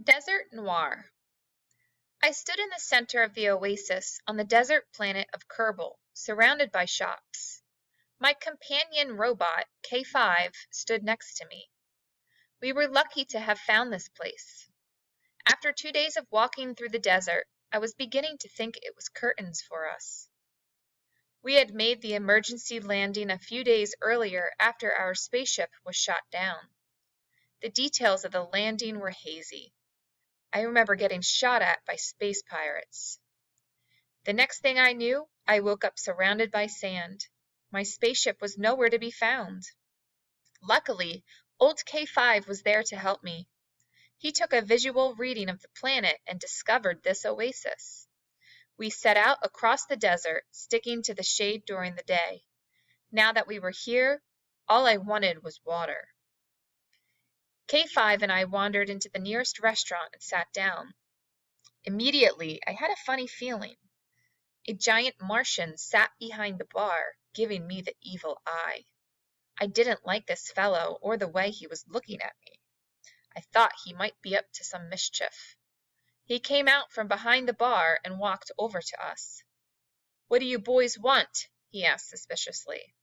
Desert Noir. I stood in the center of the oasis on the desert planet of Kerbal, surrounded by shops. My companion robot, K5, stood next to me. We were lucky to have found this place. After 2 days of walking through the desert, I was beginning to think it was curtains for us. We had made the emergency landing a few days earlier after our spaceship was shot down. The details of the landing were hazy. I remember getting shot at by space pirates. The next thing I knew, I woke up surrounded by sand. My spaceship was nowhere to be found. Luckily, old K5 was there to help me. He took a visual reading of the planet and discovered this oasis. We set out across the desert, sticking to the shade during the day. Now that we were here, all I wanted was water. K5 and I wandered into the nearest restaurant and sat down. Immediately, I had a funny feeling. A giant Martian sat behind the bar, giving me the evil eye. I didn't like this fellow or the way he was looking at me. I thought he might be up to some mischief. He came out from behind the bar and walked over to us. "What do you boys want?" he asked suspiciously.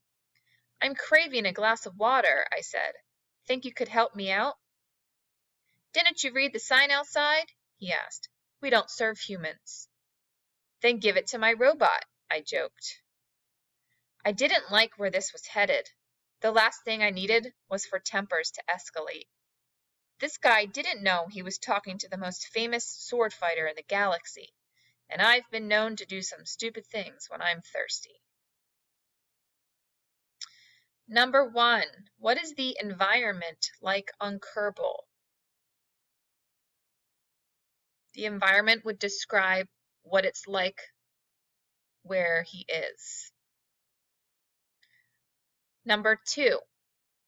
"I'm craving a glass of water," I said. "Think you could help me out?" "Didn't you read the sign outside?" he asked. "We don't serve humans." "Then give it to my robot," I joked. I didn't like where this was headed. The last thing I needed was for tempers to escalate. This guy didn't know he was talking to the most famous sword fighter in the galaxy, and I've been known to do some stupid things when I'm thirsty. Number 1. What is the environment like on Kerbal? The environment would describe what it's like where he is. Number 2.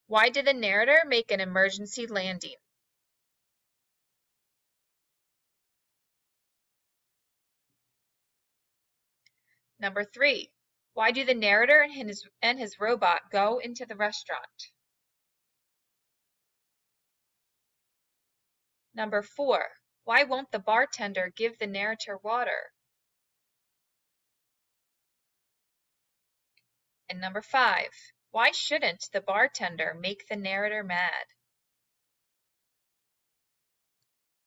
Why did the narrator make an emergency landing? Number 3. Why do the narrator and his robot go into the restaurant? Number 4. Why won't the bartender give the narrator water? And number 5. Why shouldn't the bartender make the narrator mad?